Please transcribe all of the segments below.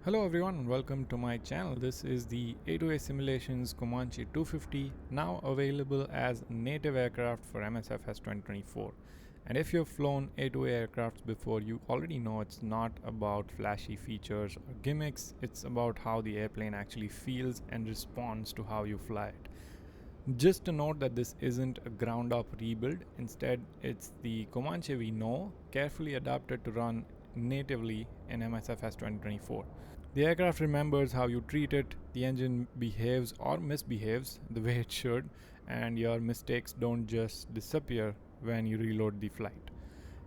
Hello everyone and welcome to my channel. This is the A2A Simulations Comanche 250, now available as native aircraft for Msfs 2024. And if you've flown A2A aircrafts before, you already know it's not about flashy features or gimmicks, it's about how the airplane actually feels and responds to how you fly it. Just to note that this isn't a ground up rebuild, instead it's the Comanche we know, carefully adapted to run natively in Msfs 2024. The aircraft remembers how you treat it, the engine behaves or misbehaves the way it should, and your mistakes don't just disappear when you reload the flight.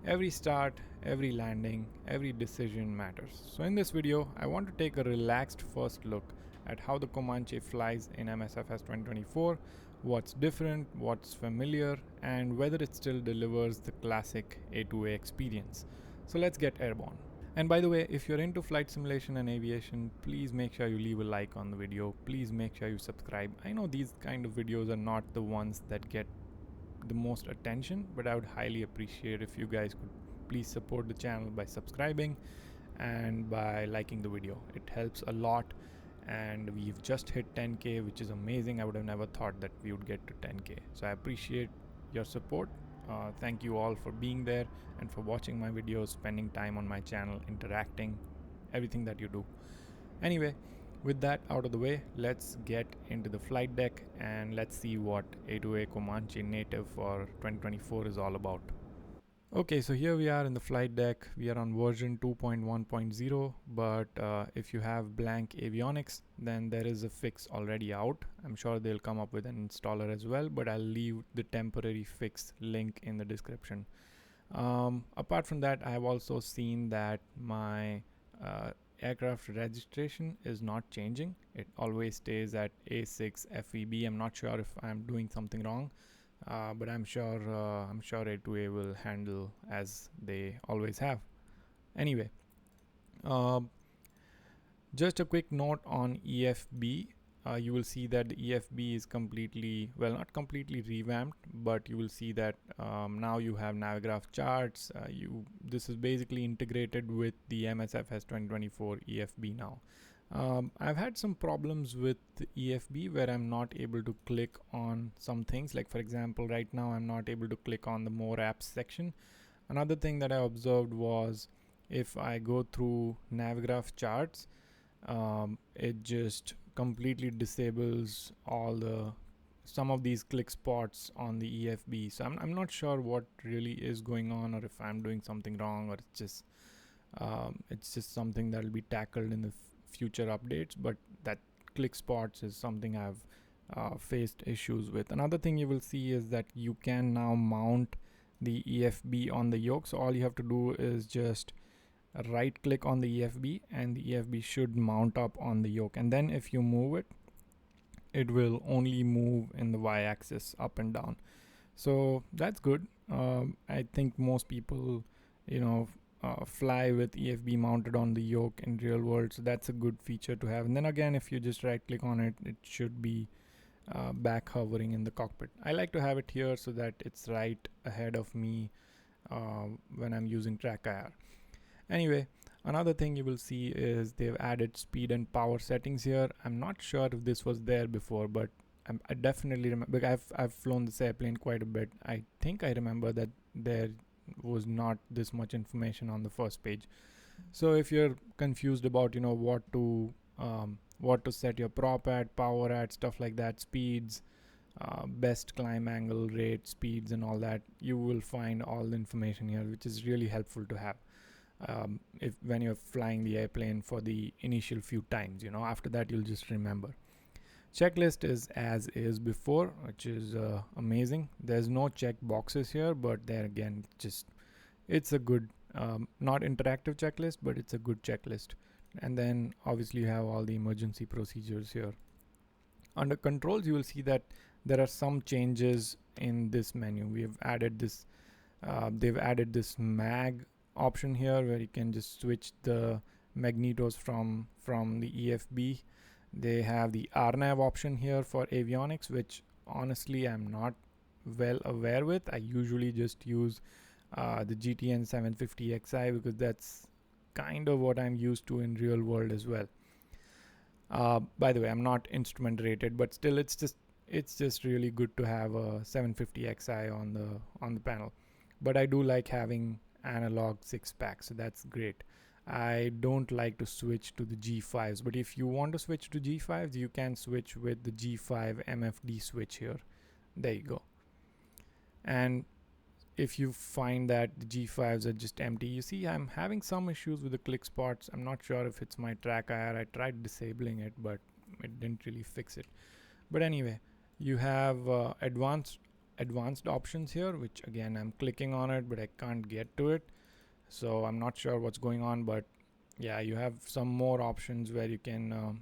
Every start, every landing, every decision matters. So in this video, I want to take a relaxed first look at how the Comanche flies in Msfs 2024, what's different, what's familiar, and whether it still delivers the classic A2A experience. So let's get airborne. And by the way, if you're into flight simulation and aviation, please make sure you leave a like on the video. Please make sure you subscribe. I know these kind of videos are not the ones that get the most attention, but I would highly appreciate if you guys could please support the channel by subscribing and by liking the video. It helps a lot, and we've just hit 10k, which is amazing. I would have never thought that we would get to 10k, so I appreciate your support. Thank you all for being there and for watching my videos, spending time on my channel, interacting, everything that you do. Anyway, with that out of the way, let's get into the flight deck and let's see what A2A Comanche native for 2024 is all about. Okay, so here we are in the flight deck. We are on version 2.1.0, but if you have blank avionics, then there is a fix already out. I'm sure they'll come up with an installer as well, but I'll leave the temporary fix link in the description. Apart from that, I have also seen that my aircraft registration is not changing. It always stays at A6 FEB. I'm not sure if I'm doing something wrong. But I'm sure A2A will handle as they always have. Anyway, just a quick note on EFB. You will see that the EFB is completely, well, not completely revamped, but you will see that now you have Navigraph charts. This is basically integrated with the Msfs 2024 EFB now. I've had some problems with the EFB where I'm not able to click on some things. Like for example, right now I'm not able to click on the more apps section. Another thing that I observed was if I go through Navigraph charts, it just completely disables some of these click spots on the EFB. So I'm not sure what really is going on, or if I'm doing something wrong, or it's just something that will be tackled in the future updates. But that click spots is something I've faced issues with. Another thing you will see is that you can now mount the EFB on the yoke. So all you have to do is just right click on the EFB and the EFB should mount up on the yoke, and then if you move it, it will only move in the y-axis up and down. So that's good. I think most people fly with EFB mounted on the yoke in real world, so that's a good feature to have. And then again, if you just right click on it, it should be back hovering in the cockpit. I like to have it here so that it's right ahead of me when I'm using track IR. Anyway, another thing you will see is they've added speed and power settings here. I'm not sure if this was there before, but I definitely remember. I've flown this airplane quite a bit. I think I remember that there was not this much information on the first page. So if you're confused about what to set your prop at, power at, stuff like that, speeds, best climb angle, rate, speeds, and all that, you will find all the information here, which is really helpful to have when you're flying the airplane for the initial few times. After that you'll just remember. Checklist is as is before, which is amazing. There's no check boxes here, but there again, it's a good not interactive checklist, but it's a good checklist. And then obviously you have all the emergency procedures here. Under controls, you will see that there are some changes in this menu. They've added this mag option here where you can just switch the magnetos from the EFB. They have the RNAV option here for avionics, which honestly I'm not well aware with. I usually just use the GTN 750XI because that's kind of what I'm used to in real world as well. By the way, I'm not instrument rated, but still it's just really good to have a 750 Xi on the panel. But I do like having analog 6-pack, so that's great. I don't like to switch to the G5s, but if you want to switch to G5s, you can switch with the G5 MFD switch here. There you go. And if you find that the G5s are just empty, you see I'm having some issues with the click spots. I'm not sure if it's my track IR. I tried disabling it, but it didn't really fix it. But anyway, you have advanced options here, which again I'm clicking on it, but I can't get to it. So I'm not sure what's going on, but yeah, you have some more options where you can,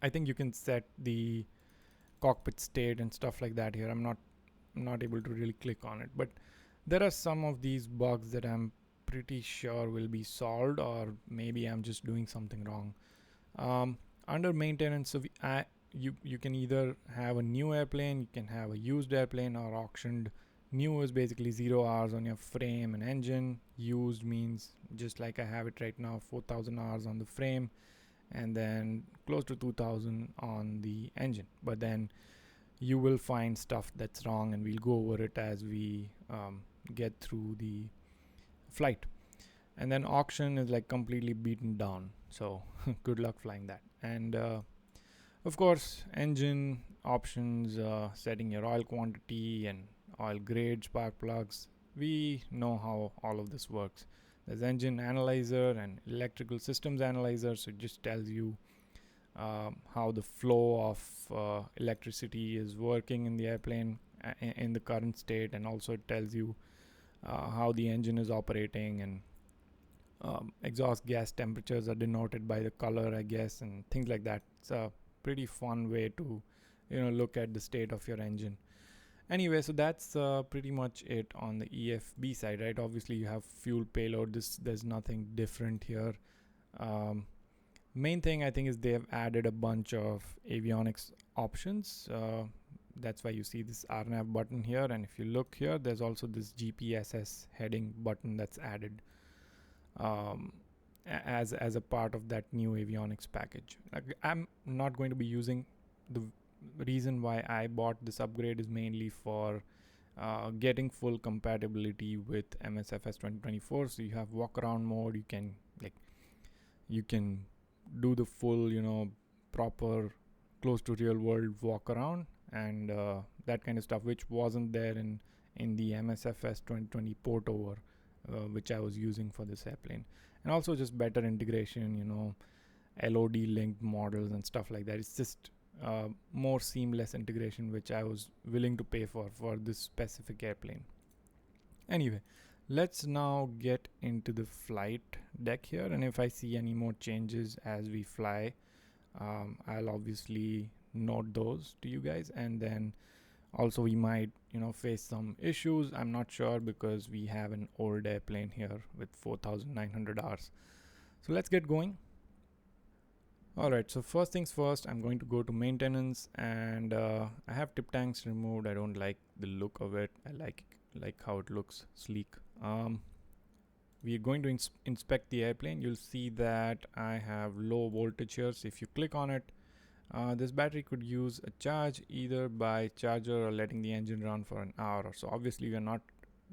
I think you can set the cockpit state and stuff like that here. I'm not able to really click on it, but there are some of these bugs that I'm pretty sure will be solved, or maybe I'm just doing something wrong. Under maintenance, so you can either have a new airplane, you can have a used airplane, or auctioned. New is basically 0 hours on your frame and engine. Used means just like I have it right now, 4,000 hours on the frame, and then close to 2,000 on the engine. But then you will find stuff that's wrong, and we'll go over it as we get through the flight. And then auction is like completely beaten down, so good luck flying that. And of course, engine options, setting your oil quantity and oil grade, spark plugs. We know how all of this works. There's engine analyzer and electrical systems analyzer, so it just tells you how the flow of electricity is working in the airplane in the current state, and also it tells you how the engine is operating, and exhaust gas temperatures are denoted by the color, I guess, and things like that. It's a pretty fun way to look at the state of your engine. Anyway, so that's pretty much it on the EFB side, right? Obviously you have fuel payload. There's nothing different here. Main thing I think is they have added a bunch of avionics options. That's why you see this RNAV button here, and if you look here, there's also this GPSS heading button that's added as a part of that new avionics package. I'm not going to be using. The reason why I bought this upgrade is mainly for getting full compatibility with Msfs 2024. So you have walk around mode. You can do the full proper close to real world walk around and that kind of stuff, which wasn't there in the Msfs 2020 port over, which I was using for this airplane. And also just better integration, LOD linked models and stuff like that. It's just more seamless integration, which I was willing to pay for this specific airplane. Anyway, let's now get into the flight deck here, and if I see any more changes as we fly, I'll obviously note those to you guys. And then also we might face some issues. I'm not sure because we have an old airplane here with 4,900 hours. So let's get going. Alright, so first things first, I'm going to go to maintenance, and I have tip tanks removed. I don't like the look of it. I like how it looks sleek. We're going to inspect the airplane. You'll see that I have low voltage here. So if you click on it, this battery could use a charge either by charger or letting the engine run for an hour or so. Obviously we're not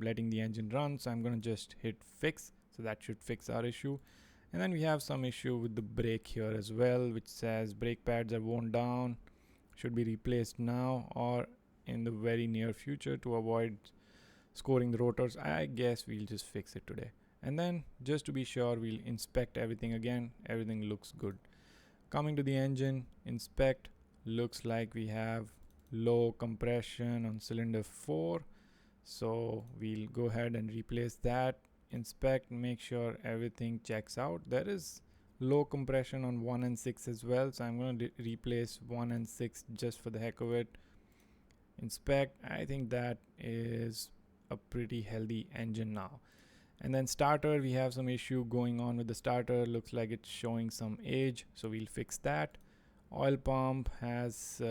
letting the engine run, so I'm going to just hit fix. So that should fix our issue. And then we have some issue with the brake here as well, which says brake pads are worn down, should be replaced now or in the very near future to avoid scoring the rotors. I guess we'll just fix it today. And then just to be sure, we'll inspect everything again. Everything looks good. Coming to the engine, inspect. Looks like we have low compression on cylinder 4. So we'll go ahead and replace that. Inspect, make sure everything checks out. There is low compression on 1 and 6 as well, so I'm going to replace 1 and 6 just for the heck of it. Inspect. I think that is a pretty healthy engine now. And then starter, we have some issue going on with the starter. Looks like it's showing some age, so we'll fix that. Oil pump has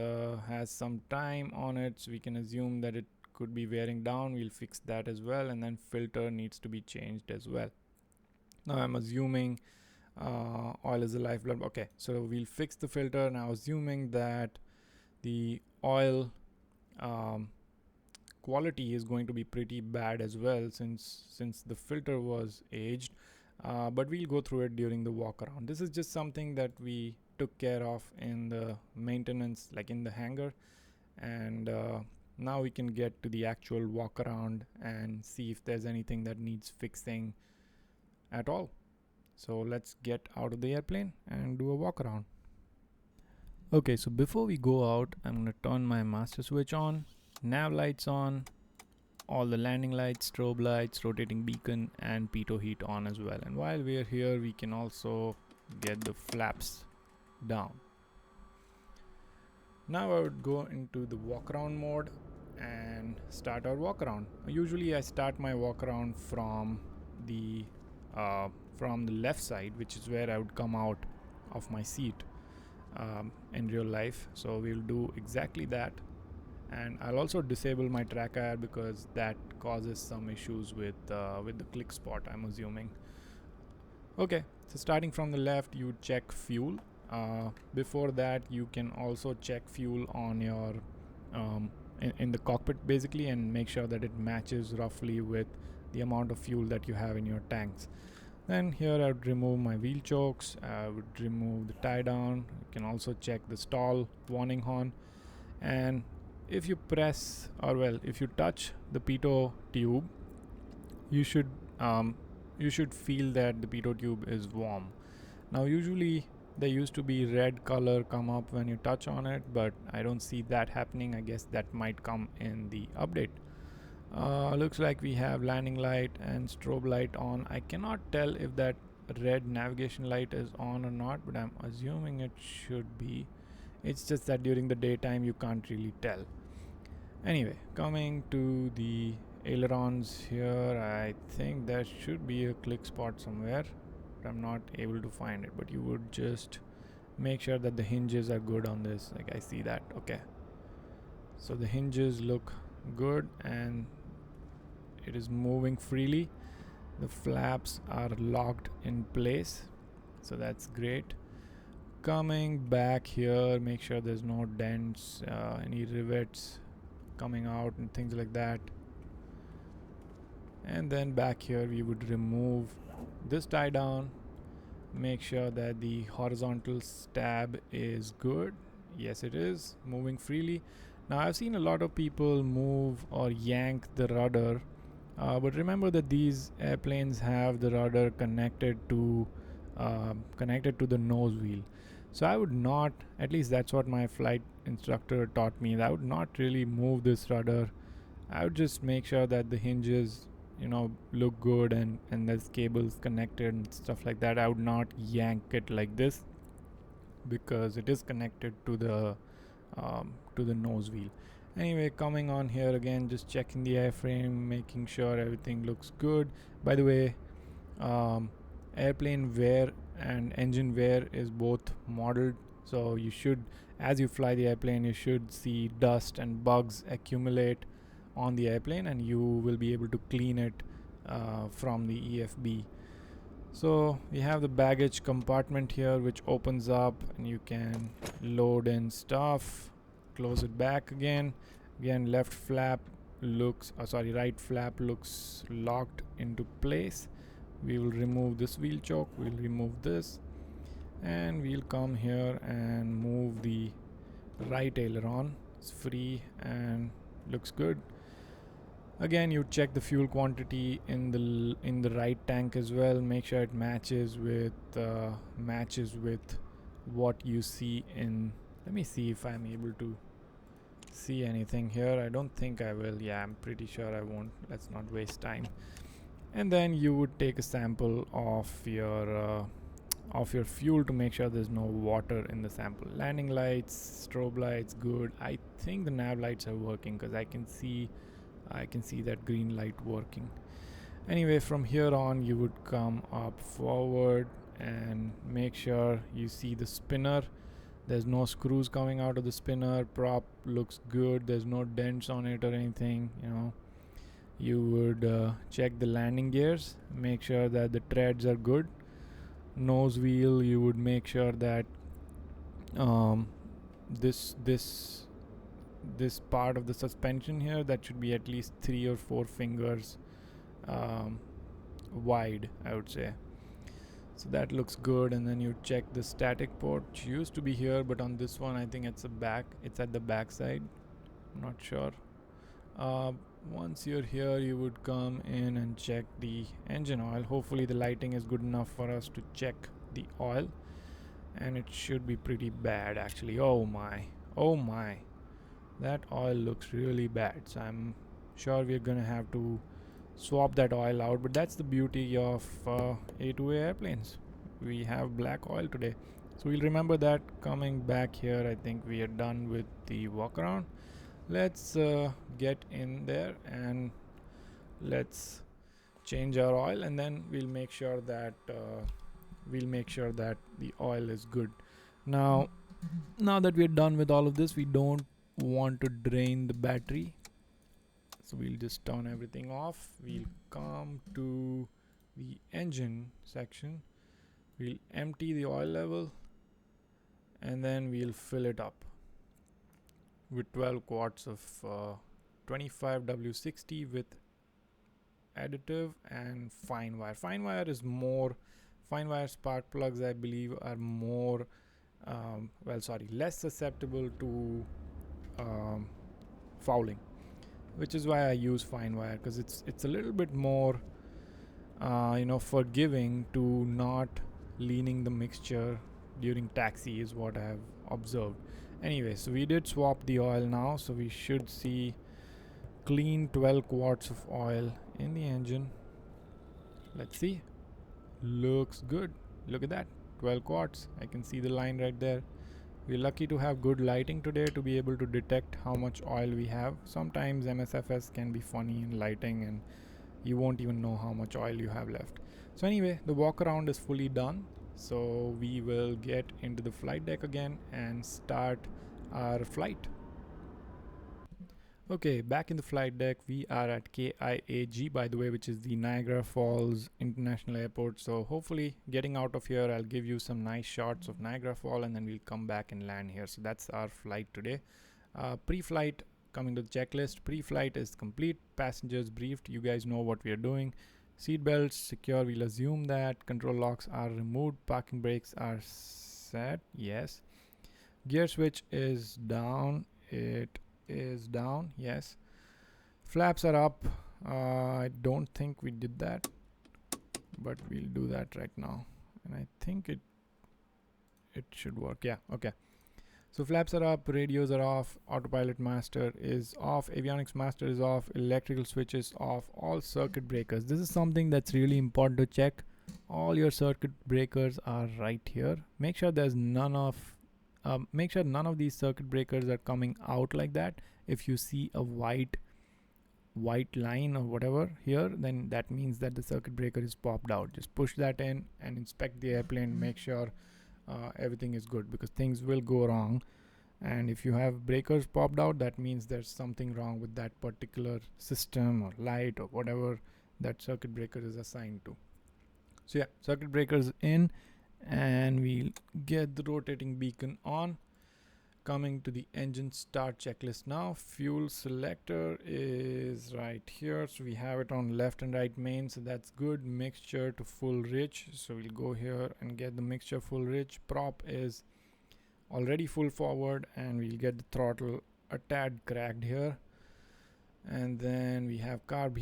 some time on it, so we can assume that it could be wearing down. We'll fix that as well. And then filter needs to be changed as well. Now I'm assuming oil is the lifeblood. Okay, so we'll fix the filter now, assuming that the oil quality is going to be pretty bad as well, since the filter was aged. But we'll go through it during the walk around. This is just something that we took care of in the maintenance, like in the hangar, and now we can get to the actual walk around and see if there's anything that needs fixing at all. So let's get out of the airplane and do a walk around. Okay, so before we go out, I'm going to turn my master switch on, nav lights on, all the landing lights, strobe lights, rotating beacon, and pitot heat on as well. And while we're here, we can also get the flaps down. Now I would go into the walk around mode and start our walk around. Usually I start my walk around from the left side, which is where I would come out of my seat in real life. So we'll do exactly that, and I'll also disable my track IR because that causes some issues with the click spot, I'm assuming. Okay, so starting from the left, you check fuel. Before that, you can also check fuel on your in the cockpit basically, and make sure that it matches roughly with the amount of fuel that you have in your tanks. Then here I would remove my wheel chokes, I would remove the tie down. You can also check the stall warning horn, and if you press, or well, if you touch the pitot tube, you should feel that the pitot tube is warm. Now usually there used to be red color come up when you touch on it, but I don't see that happening. I guess that might come in the update. Looks like we have landing light and strobe light on. I cannot tell if that red navigation light is on or not, but I'm assuming it should be. It's just that during the daytime you can't really tell. Anyway, coming to the ailerons here, I think there should be a click spot somewhere, but I'm not able to find it. But you would just make sure that the hinges are good on this. Like I see that. Okay, so the hinges look good and it is moving freely. The flaps are locked in place, so that's great. Coming back here, make sure there's no dents, any rivets coming out and things like that. And then back here we would remove this tie down, make sure that the horizontal stab is good. Yes, it is moving freely. Now I've seen a lot of people move or yank the rudder, but remember that these airplanes have the rudder connected to the nose wheel. So I would not, at least that's what my flight instructor taught me, that I would not really move this rudder. I would just make sure that the hinges, look good and there's cables connected and stuff like that. I would not yank it like this because it is connected to the nose wheel. Anyway, coming on here again, just checking the airframe, making sure everything looks good. By the way, airplane wear and engine wear is both modeled, so you should, as you fly the airplane, you should see dust and bugs accumulate on the airplane, and you will be able to clean it from the EFB. So we have the baggage compartment here, which opens up and you can load in stuff, close it back again. Left flap looks, right flap looks locked into place. We will remove this wheel choke, we'll remove this, and we'll come here and move the right aileron. It's free and looks good. Again, you check the fuel quantity in the right tank as well. Make sure it matches with what you see in. Let me see if I'm able to see anything here. I don't think I will. Yeah, I'm pretty sure I won't. Let's not waste time. And then you would take a sample of your fuel to make sure there's no water in the sample. Landing lights, strobe lights, good. I think the nav lights are working because I can see that green light working. Anyway, from here on you would come up forward and make sure you see the spinner. There's no screws coming out of the spinner. Prop looks good. There's no dents on it or anything, you would check the landing gears, make sure that the treads are good. Nose wheel, you would make sure that um, this this this part of the suspension here, that should be at least 3 or 4 fingers um, wide, I would say. So that looks good. And then you check the static port, which used to be here, but on this one I think it's at the back side. I'm not sure. Once you're here, you would come in and check the engine oil. Hopefully the lighting is good enough for us to check the oil, and it should be pretty bad actually. Oh my, that oil looks really bad, so I'm sure we're gonna have to swap that oil out. But that's the beauty of A2A airplanes. We have black oil today, so we'll remember that coming back here. I think we are done with the walk around. Let's get in there and let's change our oil, and then we'll make sure that the oil is good. Now that we're done with all of this, we don't want to drain the battery, so we'll just turn everything off. We'll come to the engine section, we'll empty the oil level, and then we'll fill it up with 12 quarts of 25W60 with additive and fine wire. Fine wire spark plugs, I believe, are more less susceptible to fouling, which is why I use fine wire, because it's a little bit more forgiving to not leaning the mixture during taxi, is what I have observed. Anyway, so we did swap the oil now, so we should see clean 12 quarts of oil in the engine. Let's see. Looks good. Look at that, 12 quarts. I can see the line right there. We're lucky to have good lighting today to be able to detect how much oil we have. Sometimes Msfs can be funny in lighting and you won't even know how much oil you have left. So anyway, the walk around is fully done, so we will get into the flight deck again and start our flight. Okay, back in the flight deck, we are at KIAG, by the way, which is the Niagara Falls International Airport. So hopefully getting out of here, I'll give you some nice shots of Niagara Falls, and then we'll come back and land here. So that's our flight today. Pre-flight, coming to the checklist. Pre-flight is complete, passengers briefed, you guys know what we are doing. Seat belts secure, we'll assume that. Control locks are removed, parking brakes are set, yes. Gear switch is down, it is down, yes. Flaps are up. I don't think we did that, but we'll do that right now, and I think it should work. Yeah, okay. So flaps are up, radios are off, autopilot master is off, avionics master is off, electrical switch is off, all circuit breakers. This is something that's really important to check. All your circuit breakers are right here. Make sure there's none of these circuit breakers are coming out like that. If you see a white line or whatever here, then that means that the circuit breaker is popped out. Just push that in and inspect the airplane, make sure everything is good, because things will go wrong. And if you have breakers popped out, that means there's something wrong with that particular system or light or whatever that circuit breaker is assigned to. So yeah, circuit breakers in, and we'll get the rotating beacon on. Coming to the engine start checklist now. Fuel selector is right here, so we have it on left and right main, so that's good. Mixture to full rich, so we'll go here and get the mixture full rich. Prop is already full forward, and we'll get the throttle a tad cracked here. And then we have carb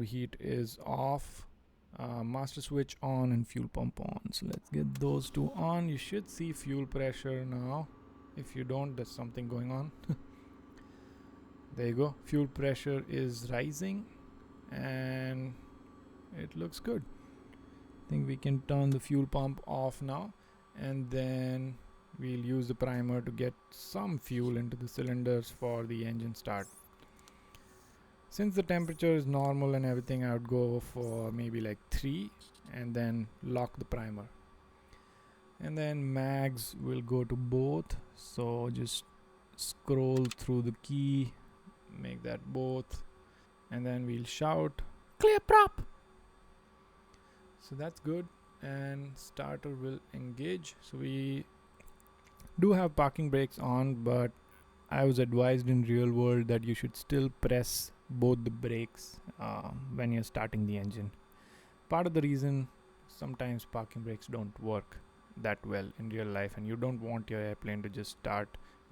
heat is off. Master switch on and fuel pump on, so let's get those two on. You should see fuel pressure now. If you don't, there's something going on. There you go, fuel pressure is rising and it looks good. I think we can turn the fuel pump off now, and then we'll use the primer to get some fuel into the cylinders for the engine start. Since the temperature is normal and everything, I would go for maybe like 3 and then lock the primer. And then mags will go to both, so just scroll through the key, make that both, and then we'll shout clear prop. So that's good, and starter will engage. So we do have parking brakes on, but I was advised in real world that you should still press both the brakes when you're starting the engine. Part of the reason sometimes parking brakes don't work that well in real life, and you don't want your airplane to just start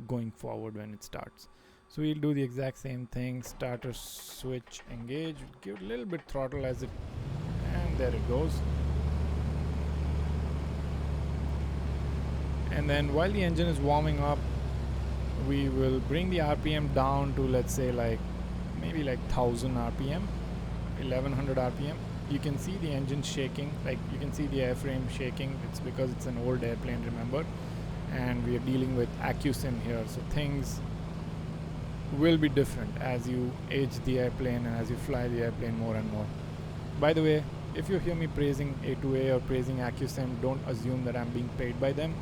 going forward when it starts. So we'll do the exact same thing. Starter switch engage, give it a little bit throttle as it, and there it goes. And then while the engine is warming up, we will bring the RPM down to, let's say, like maybe like 1000 RPM, 1100 RPM. You can see the engine shaking, like you can see the airframe shaking. It's because it's an old airplane, remember, and we are dealing with ACUE here, so things will be different as you age the airplane and as you fly the airplane more and more. By the way, if you hear me praising A2A or praising ACUE, don't assume that I'm being paid by them.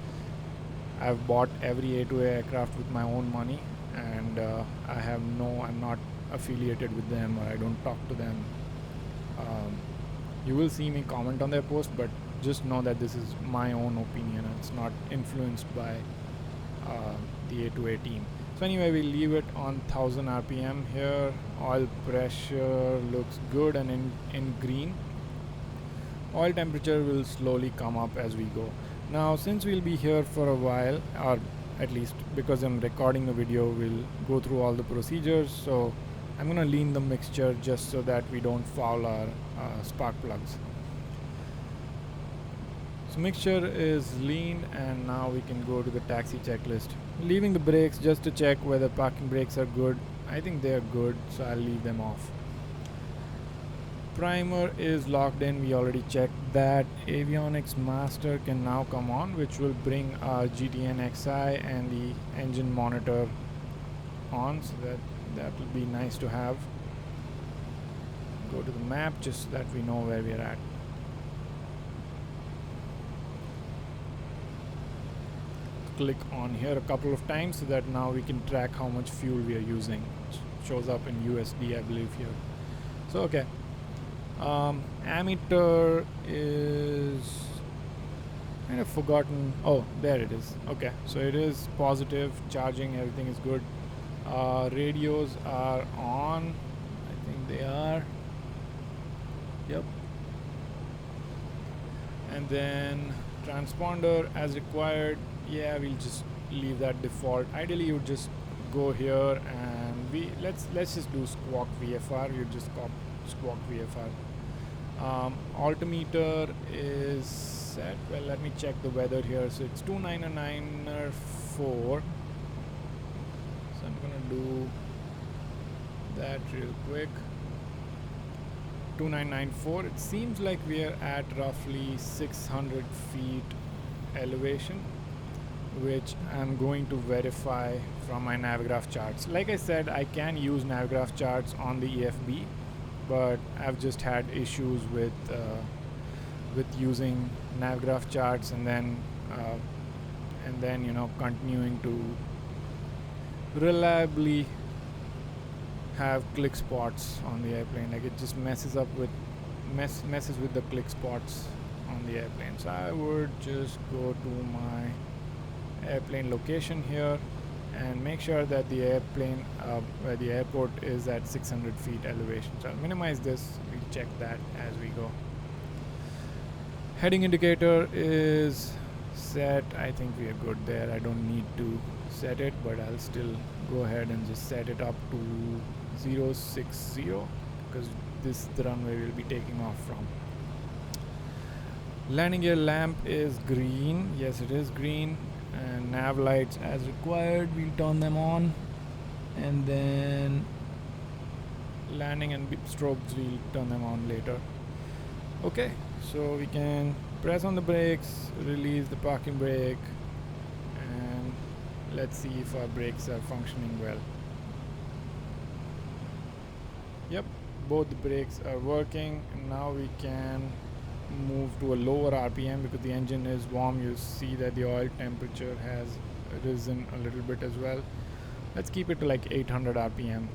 I've bought every A2A aircraft with my own money, and I'm not affiliated with them, or I don't talk to them. You will see me comment on their post, but just know that this is my own opinion and it's not influenced by the A2A team. So anyway, we leave it on 1000 RPM here. Oil pressure looks good and in green. Oil temperature will slowly come up as we go. Now, since we'll be here for a while, or at least because I'm recording the video, we'll go through all the procedures. So I'm going to lean the mixture just so that we don't foul our spark plugs. So mixture is leaned, and now we can go to the taxi checklist. Leaving the brakes just to check whether parking brakes are good. I think they are good, so I'll leave them off. Primer is locked in, we already checked that. Avionics master can now come on, which will bring our GTN XI and the engine monitor on, so that will be nice to have. Go to the map just so that we know where we are at. Click on here a couple of times so that now we can track how much fuel we are using. It shows up in USD, I believe, here. So okay. Ammeter is kind of forgotten. Oh, there it is. Okay, so it is positive, charging, everything is good. Radios are on. I think they are. Yep. And then transponder as required. Yeah, we'll just leave that default. Ideally, you would just go here and let's just do squawk VFR. You just squawk VFR. Altimeter is set. Well, let me check the weather here. So it's 2994. So I'm gonna do that real quick. 2994. It seems like we are at roughly 600 feet elevation, which I'm going to verify from my Navigraph charts. Like I said, I can use Navigraph charts on the EFB, but I've just had issues with using Navigraph charts and then continuing to reliably have click spots on the airplane. Like it just messes with the click spots on the airplane. So I would just go to my airplane location here and make sure that the airplane where the airport is at 600 feet elevation. So I'll minimize this. We'll check that as we go. Heading indicator is set. I think we are good there. I don't need to set it, but I'll still go ahead and just set it up to 060 because this is the runway we'll be taking off from. Landing gear lamp is green. Yes, it is green. And nav lights as required, we'll turn them on, and then landing and strobes, we'll turn them on later. Okay, so we can press on the brakes, release the parking brake, and let's see if our brakes are functioning well. Yep, both the brakes are working, and now we can move to a lower RPM because the engine is warm. You see that the oil temperature has risen a little bit as well. Let's keep it to like 800 RPM.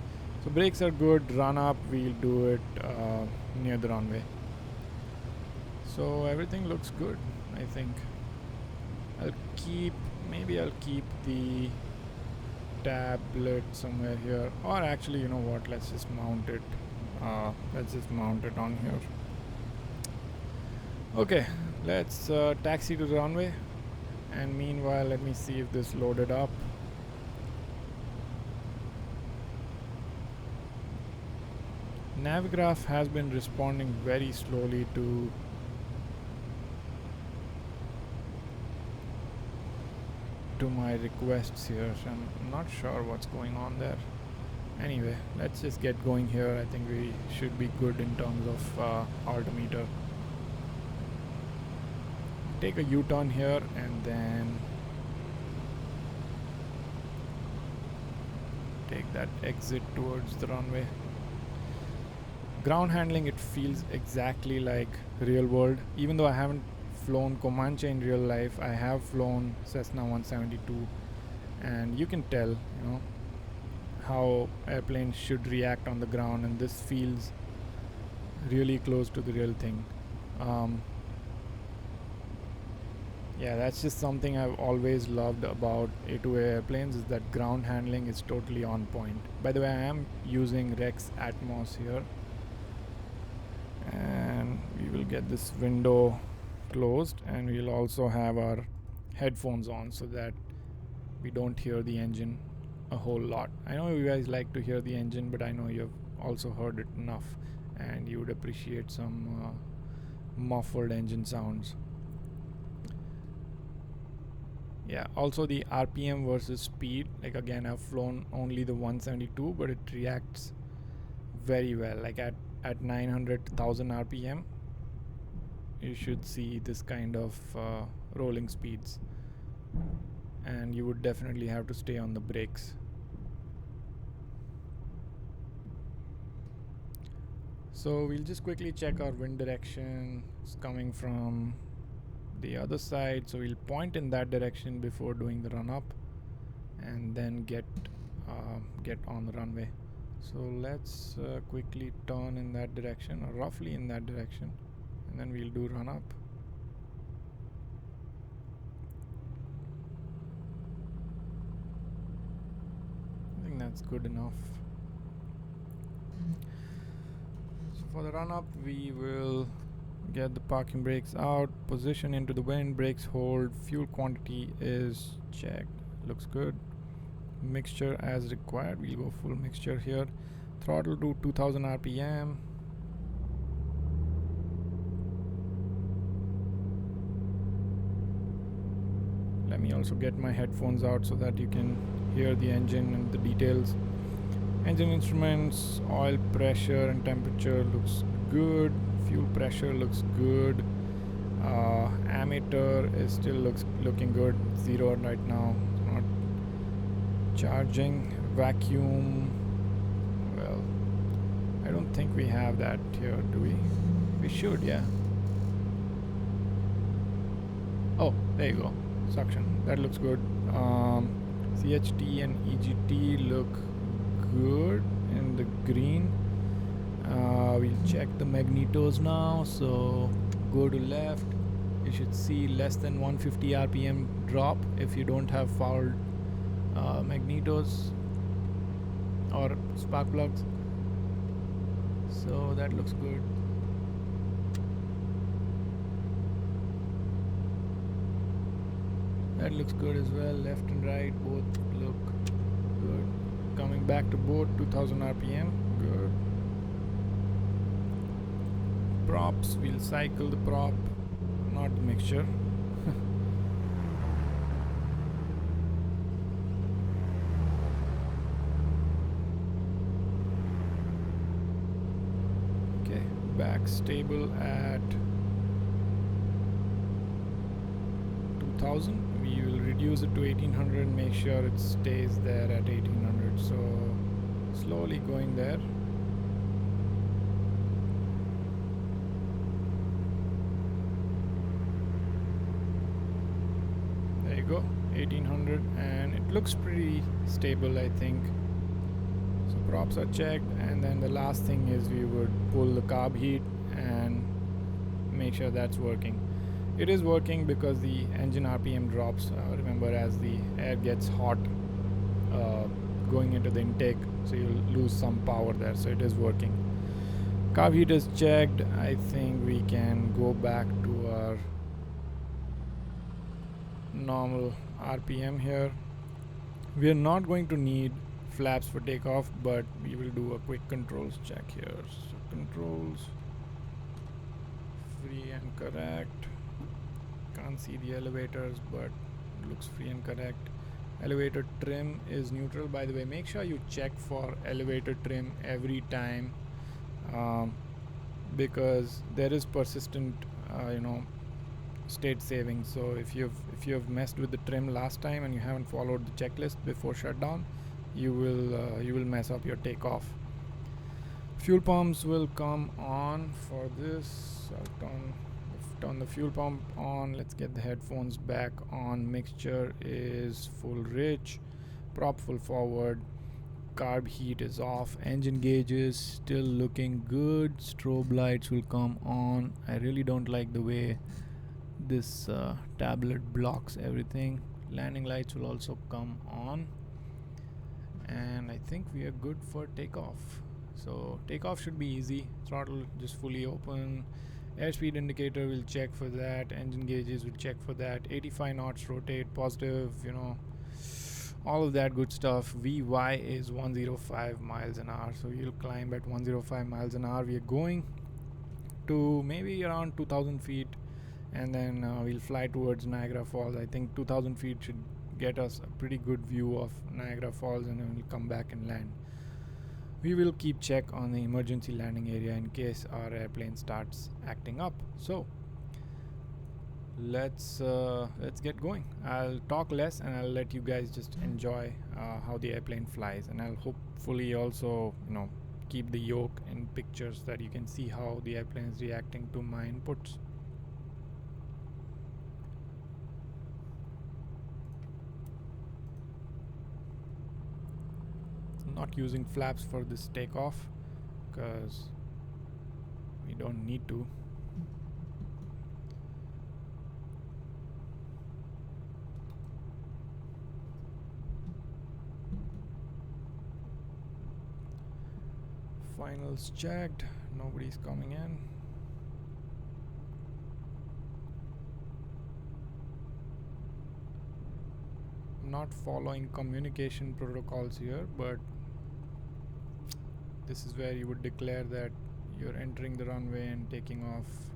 So brakes are good. Run up, we'll do it near the runway. So everything looks good, I think. Maybe I'll keep the tablet somewhere here, or actually, you know what, let's just mount it on here. Okay, let's taxi to the runway, and meanwhile let me see if this loaded up. Navigraph has been responding very slowly to my requests here, so I'm not sure what's going on there. Anyway, let's just get going here. I think we should be good in terms of altimeter. Take a U-turn here and then take that exit towards the runway. Ground handling, it feels exactly like real world. Even though I haven't flown Comanche in real life, I have flown Cessna 172, and you can tell, you know, how airplanes should react on the ground, and this feels really close to the real thing. Yeah, that's just something I've always loved about A2A airplanes, is that ground handling is totally on point. By the way, I am using Rex Atmos here, and we will get this window closed, and we'll also have our headphones on so that we don't hear the engine a whole lot. I know you guys like to hear the engine, but I know you've also heard it enough and you would appreciate some muffled engine sounds. Yeah, also the RPM versus speed, like again, I've flown only the 172, but it reacts very well. Like at 900,000 RPM, you should see this kind of rolling speeds, and you would definitely have to stay on the brakes. So we'll just quickly check our wind direction. It's coming from the other side, so we'll point in that direction before doing the run up, and then get on the runway. So let's quickly turn in that direction, or roughly in that direction, and then we'll do run up. I think that's good enough. So for the run up, we will get the parking brakes out, position into the wind, brakes hold, fuel quantity is checked, looks good. Mixture as required, we'll go full mixture here. Throttle to 2000 RPM. Let me also get my headphones out so that you can hear the engine and the details. Engine instruments, oil pressure and temperature looks good. Fuel pressure looks good. Ammeter is still looking good. 0 right now. Not charging. Vacuum. Well, I don't think we have that here, do we? We should, yeah. Oh, there you go. Suction. That looks good. CHT and EGT look good in the green. We'll check the magnetos now. So go to left. You should see less than 150 RPM drop if you don't have fouled magnetos or spark plugs. So that looks good. That looks good as well. Left and right both look good. Coming back to board, 2000 RPM, good. Props, we'll cycle the prop, not the mixture. Okay, back stable at 2000. We will reduce it to 1800, make sure it stays there at 1800. So slowly going there. There you go, 1800, and it looks pretty stable, I think. So props are checked, and then the last thing is we would pull the carb heat and make sure that's working. It is working because the engine RPM drops, remember, as the air gets hot going into the intake, so you'll lose some power there, so it is working. Carb heat is checked. I think we can go back to our normal RPM here. We are not going to need flaps for takeoff, but we will do a quick controls check here. So controls, free and correct. Can't see the elevators, but it looks free and correct. Elevator trim is neutral. By the way, make sure you check for elevator trim every time, because there is persistent state saving. So if you've messed with the trim last time and you haven't followed the checklist before shutdown, you will mess up your takeoff. Fuel pumps will come on for this. I'll turn the fuel pump on. Let's get the headphones back on. Mixture is full rich, prop full forward, carb heat is off, engine gauges still looking good, strobe lights will come on. I really don't like the way this tablet blocks everything. Landing lights will also come on, and I think we are good for takeoff. So takeoff should be easy. Throttle just fully open. Airspeed indicator will check for that. Engine gauges will check for that. 85 knots rotate, positive, all of that good stuff. VY is 105 miles an hour, so you'll climb at 105 miles an hour. We are going to maybe around 2,000 feet, and then we'll fly towards Niagara Falls. I think 2,000 feet should get us a pretty good view of Niagara Falls, and then we'll come back and land. We will keep check on the emergency landing area in case our airplane starts acting up. So let's get going. I'll talk less and I'll let you guys just enjoy how the airplane flies, and I'll hopefully also keep the yoke in pictures so that you can see how the airplane is reacting to my inputs. Not using flaps for this takeoff because we don't need to. Finals checked, nobody's coming in. Not following communication protocols here, but this is where you would declare that you're entering the runway and taking off,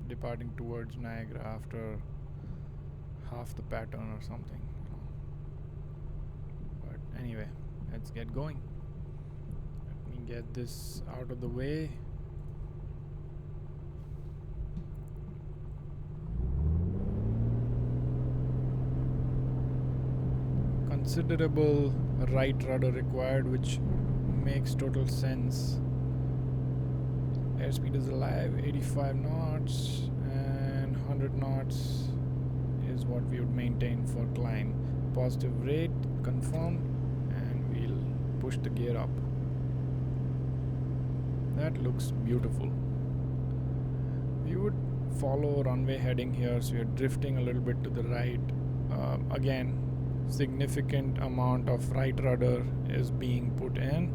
departing towards Niagara after half the pattern or something. But anyway, let's get going. Let me get this out of the way. Considerable right rudder required, which makes total sense. Airspeed is alive, 85 knots, and 100 knots is what we would maintain for climb. Positive rate confirmed, and we'll push the gear up. That looks beautiful. We would follow runway heading here, so we're drifting a little bit to the right. Again, significant amount of right rudder is being put in.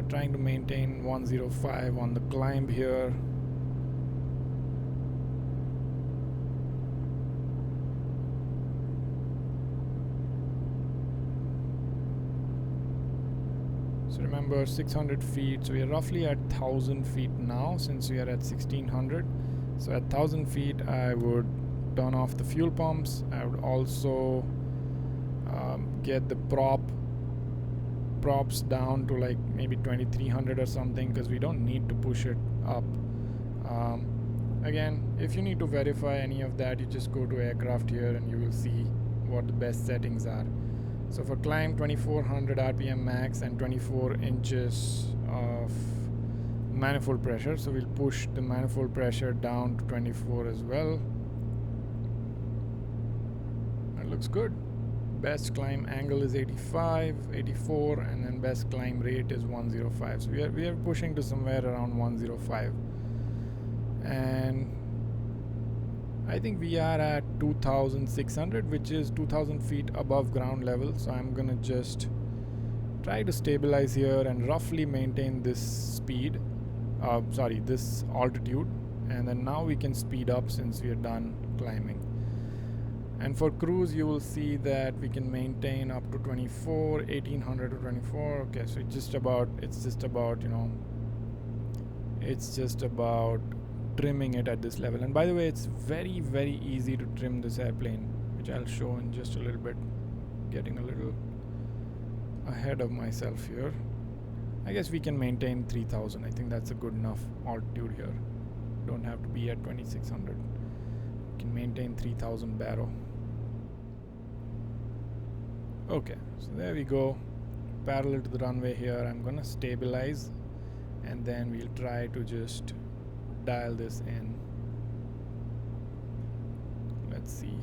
Trying to maintain 105 on the climb here. So remember, 600 feet, so we are roughly at 1,000 feet now since we are at 1,600. So at 1,000 feet I would turn off the fuel pumps. I would also get the props down to like maybe 2,300 or something, because we don't need to push it up. Again, if you need to verify any of that, you just go to aircraft here and you will see what the best settings are. So for climb, 2,400 RPM max and 24 inches of manifold pressure. So we'll push the manifold pressure down to 24 as well. That looks good. Best climb angle is 85, 84, and then best climb rate is 105. So we are pushing to somewhere around 105, and I think we are at 2,600, which is 2,000 feet above ground level. So I'm gonna just try to stabilize here and roughly maintain this speed, this altitude, and then now we can speed up since we are done climbing. And for cruise, you will see that we can maintain up to 24, 1800 to 24. Okay, so it's just about trimming it at this level. And by the way, it's very, very easy to trim this airplane, which I'll show in just a little bit. Getting a little ahead of myself here. I guess we can maintain 3000. I think that's a good enough altitude here. Don't have to be at 2600. We can maintain 3000 barrow. Okay, so there we go. Parallel to the runway here. I'm gonna stabilize, and then we'll try to just dial this in. Let's see.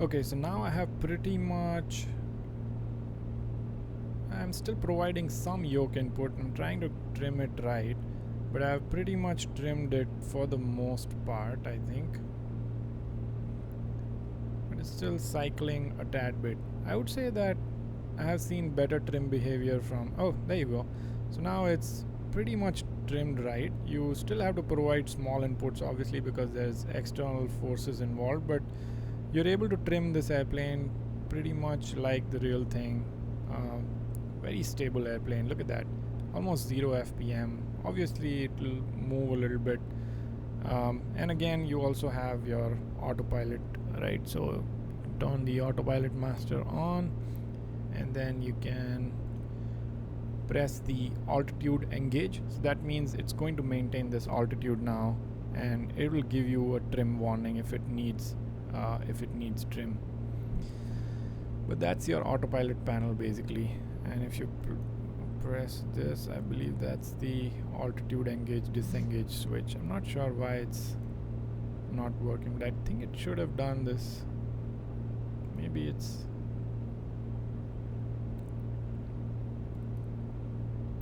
Okay, so now I have pretty much, I'm still providing some yoke input. I'm trying to trim it right, but I've pretty much trimmed it for the most part, I think. But it's still cycling a tad bit. I would say that I have seen better trim behavior from, oh, there you go. So now it's pretty much trimmed right. You still have to provide small inputs, obviously, because there's external forces involved, but you're able to trim this airplane pretty much like the real thing. Very stable airplane. Look at that, almost 0 FPM. Obviously it will move a little bit, and again you also have your autopilot, right? So turn the autopilot master on, and then you can press the altitude engage. So that means it's going to maintain this altitude now, and it will give you a trim warning if it needs trim. But that's your autopilot panel basically. And if you press this, I believe that's the altitude engage disengage switch. I'm not sure why it's not working, but I think it should have done this. Maybe it's,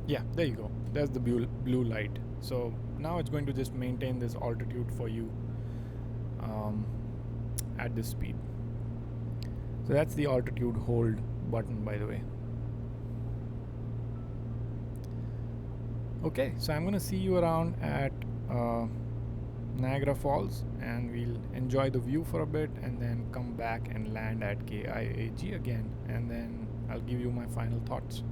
yeah, there you go. There's the blue light. So now it's going to just maintain this altitude for you at this speed. So that's the altitude hold button, by the way. Okay, so I'm gonna see you around at Niagara Falls, and we'll enjoy the view for a bit and then come back and land at KIAG again, and then I'll give you my final thoughts.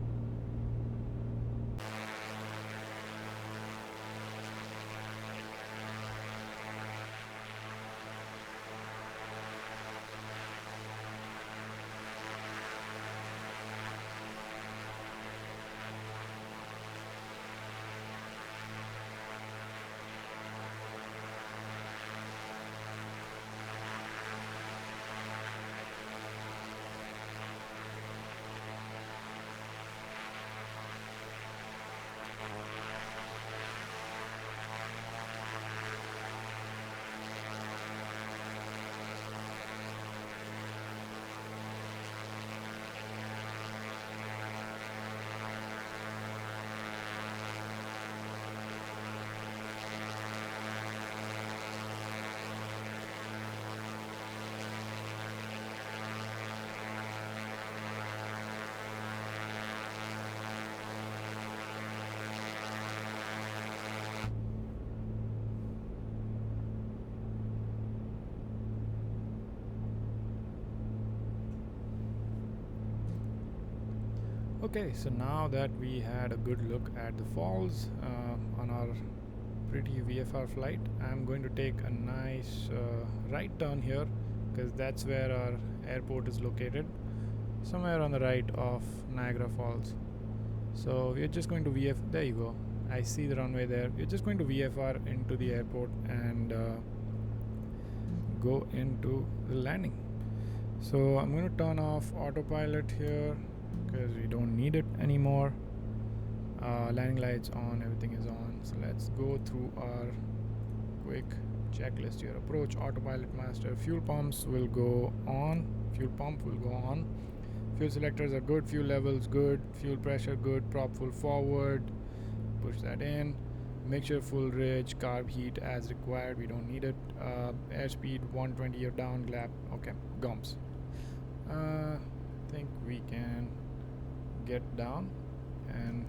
Okay, so now that we had a good look at the falls on our pretty VFR flight, I'm going to take a nice right turn here, because that's where our airport is located, somewhere on the right of Niagara Falls. So we're just going to there you go, I see the runway there. We're just going to VFR into the airport and go into the landing. So I'm going to turn off autopilot here because we don't need it anymore. Landing lights on, everything is on. So let's go through our quick checklist here. Approach, autopilot master, fuel pumps will go on, fuel pump will go on, fuel selectors are good, fuel levels good, fuel pressure good, prop full forward, push that in, make sure full ridge, carb heat as required, we don't need it, airspeed 120 or down, glap, okay, gumps. I think we can get down and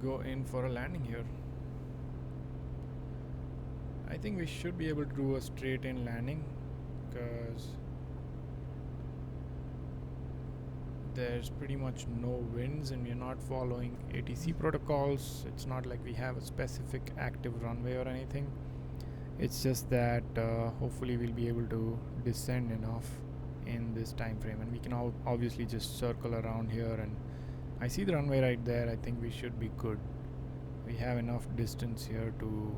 go in for a landing here. I think we should be able to do a straight in landing because there's pretty much no winds and we're not following ATC protocols. It's not like we have a specific active runway or anything. It's just that hopefully we'll be able to descend enough in this time frame, and we can obviously just circle around here, and I see the runway right there. I think we should be good. We have enough distance here to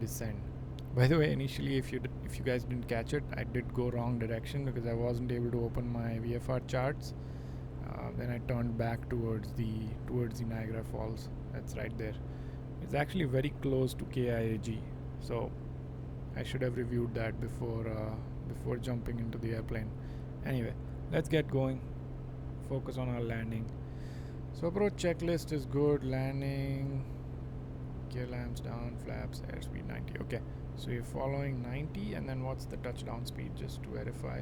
descend. By the way, initially if you guys didn't catch it, I did go wrong direction because I wasn't able to open my VFR charts. Then I turned back towards the Niagara Falls. That's right there. It's actually very close to KIAG, so I should have reviewed that before jumping into the airplane. Anyway, let's get going. Focus on our landing. So approach checklist is good. Landing, gear lamps down, flaps, airspeed 90. Okay, so you're following 90, and then what's the touchdown speed just to verify?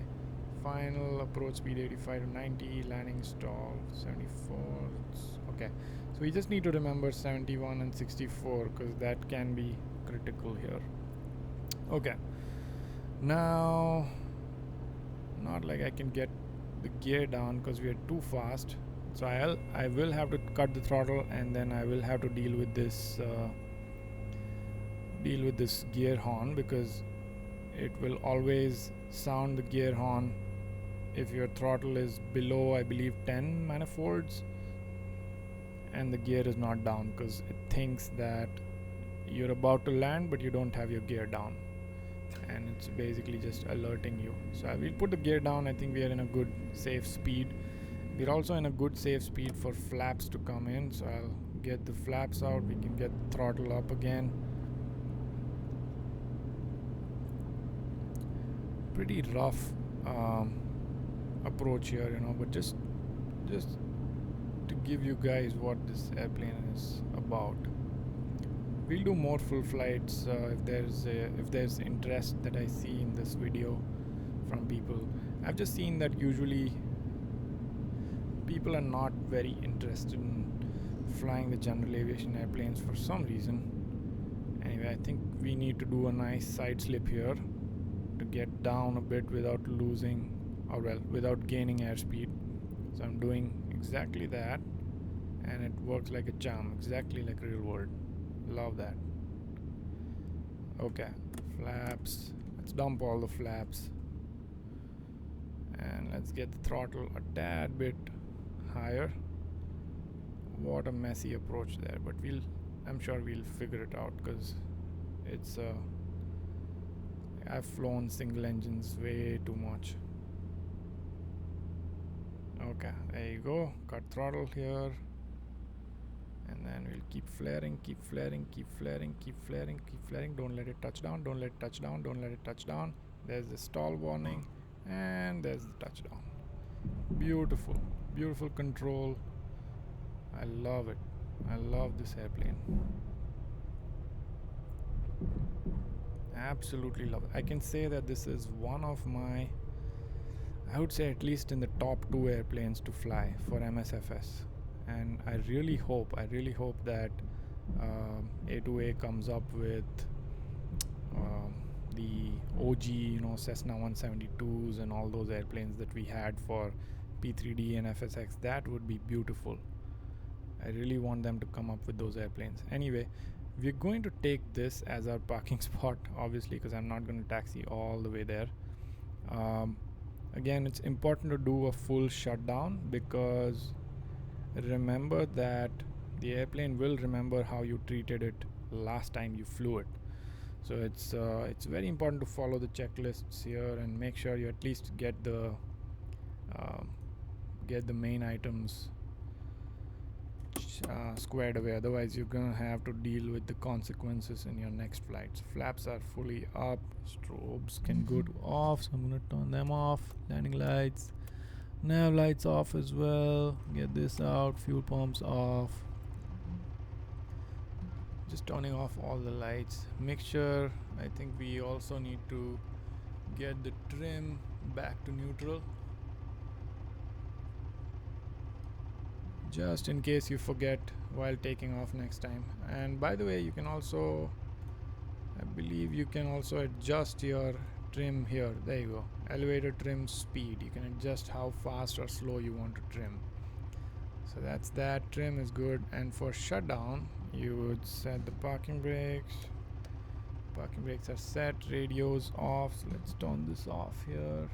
Final approach speed 85 to 90, landing stall 74. Okay, so we just need to remember 71 and 64 because that can be critical here. Okay, now not like I can get the gear down because we are too fast, so I will have to cut the throttle, and then I will have to deal with this gear horn, because it will always sound the gear horn if your throttle is below, I believe, 10 manifolds and the gear is not down, because it thinks that you're about to land but you don't have your gear down, and it's basically just alerting you. So I will put the gear down. I think we are in a good safe speed. We're also in a good safe speed for flaps to come in, so I'll get the flaps out. We can get the throttle up again. Pretty rough approach here, but just to give you guys what this airplane is about. We'll do more full flights if there's interest that I see in this video from people. I've just seen that usually people are not very interested in flying the general aviation airplanes for some reason. Anyway, I think we need to do a nice side slip here to get down a bit without losing, or well, without gaining airspeed. So I'm doing exactly that, and it works like a charm, exactly like real world. Love that. Okay, flaps. Let's dump all the flaps, and let's get the throttle a tad bit higher. What a messy approach there, but I'm sure we'll figure it out, because it's I've flown single engines way too much. Okay, there you go. Cut throttle here, and then we'll keep flaring, keep flaring, keep flaring, keep flaring, keep flaring. Don't let it touch down, don't let it touch down, don't let it touch down. There's the stall warning, and there's the touchdown. Beautiful, beautiful control. I love it. I love this airplane. Absolutely love it. I can say that this is one of my, I would say at least in the top 2 airplanes to fly for Msfs. And I really hope that A2A comes up with the OG, Cessna 172s and all those airplanes that we had for P3D and FSX. That would be beautiful. I really want them to come up with those airplanes. Anyway, we're going to take this as our parking spot, obviously, because I'm not going to taxi all the way there. Again, it's important to do a full shutdown, because remember that the airplane will remember how you treated it last time you flew it. So it's very important to follow the checklists here and make sure you at least get the squared away, otherwise you're gonna have to deal with the consequences in your next flight. So flaps are fully up, strobes can go to off, so I'm gonna turn them off. Landing lights, nav lights off as well. Get this out, fuel pumps off. Just turning off all the lights. Mixture, I think we also need to get the trim back to neutral, just in case you forget while taking off next time. And by the way, you can also, I believe you can also adjust your trim here. There you go, elevator trim speed. You can adjust how fast or slow you want to trim. So that's that. Trim is good. And for shutdown, you would set the parking brakes. Parking brakes are set, radios off, so let's turn this off here,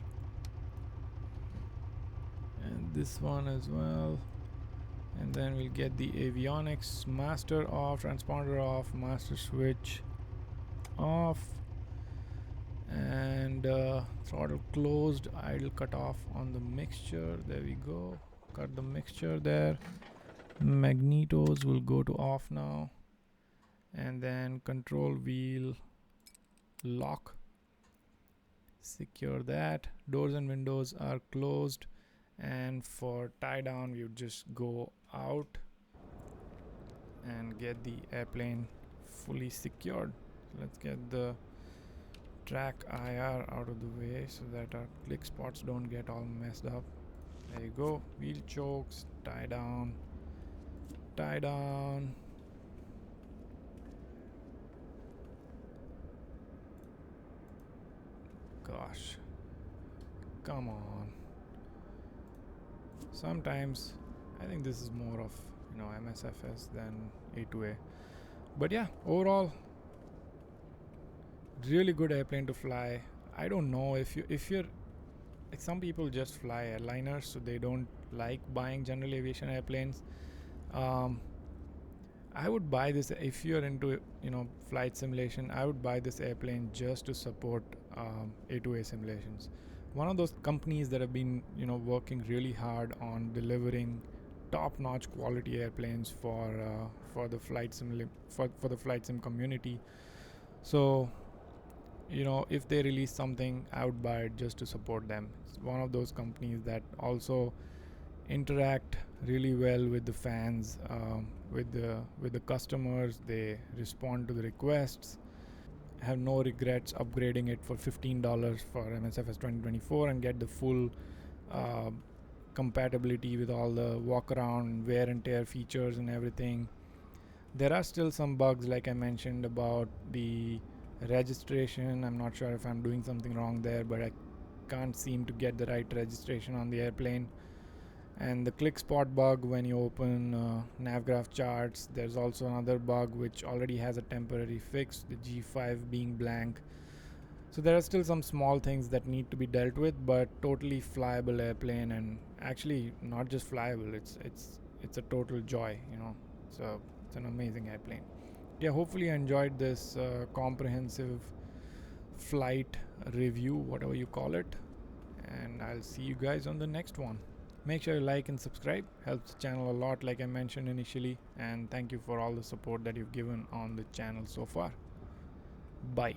and this one as well. And then we'll get the avionics master off, transponder off, master switch off, and throttle closed, idle cut off on the mixture. There we go, cut the mixture there. Magnetos will go to off now, and then control wheel lock, secure that. Doors and windows are closed, and for tie down we would just go out and get the airplane fully secured. So let's get the track IR out of the way so that our click spots don't get all messed up. There you go. Wheel chokes, tie down, tie down. Gosh, come on. Sometimes I think this is more of, you know, Msfs than A2A, but yeah, overall really good airplane to fly. I don't know if you're like, some people just fly airliners, so they don't like buying general aviation airplanes. I would buy this if you're into, you know, flight simulation. I would buy this airplane just to support A2A simulations. One of those companies that have been, you know, working really hard on delivering top-notch quality airplanes for the flight for the flight sim community. So, you know, if they release something, I would buy it just to support them. It's one of those companies that also interact really well with the fans, with the customers. They respond to the requests. Have no regrets upgrading it for $15 for Msfs 2024 and get the full compatibility with all the walk around, wear and tear features and everything. There are still some bugs, like I mentioned, about the registration. I'm not sure if I'm doing something wrong there, but I can't seem to get the right registration on the airplane. And the click spot bug when you open navgraph charts. There's also another bug which already has a temporary fix, the G5 being blank. So there are still some small things that need to be dealt with, but totally flyable airplane, and actually not just flyable, it's a total joy, you know. So it's an amazing airplane. Yeah, hopefully you enjoyed this comprehensive flight review, whatever you call it, and I'll see you guys on the next one. Make sure you like and subscribe, helps the channel a lot, like I mentioned initially, and thank you for all the support that you've given on the channel so far. Bye.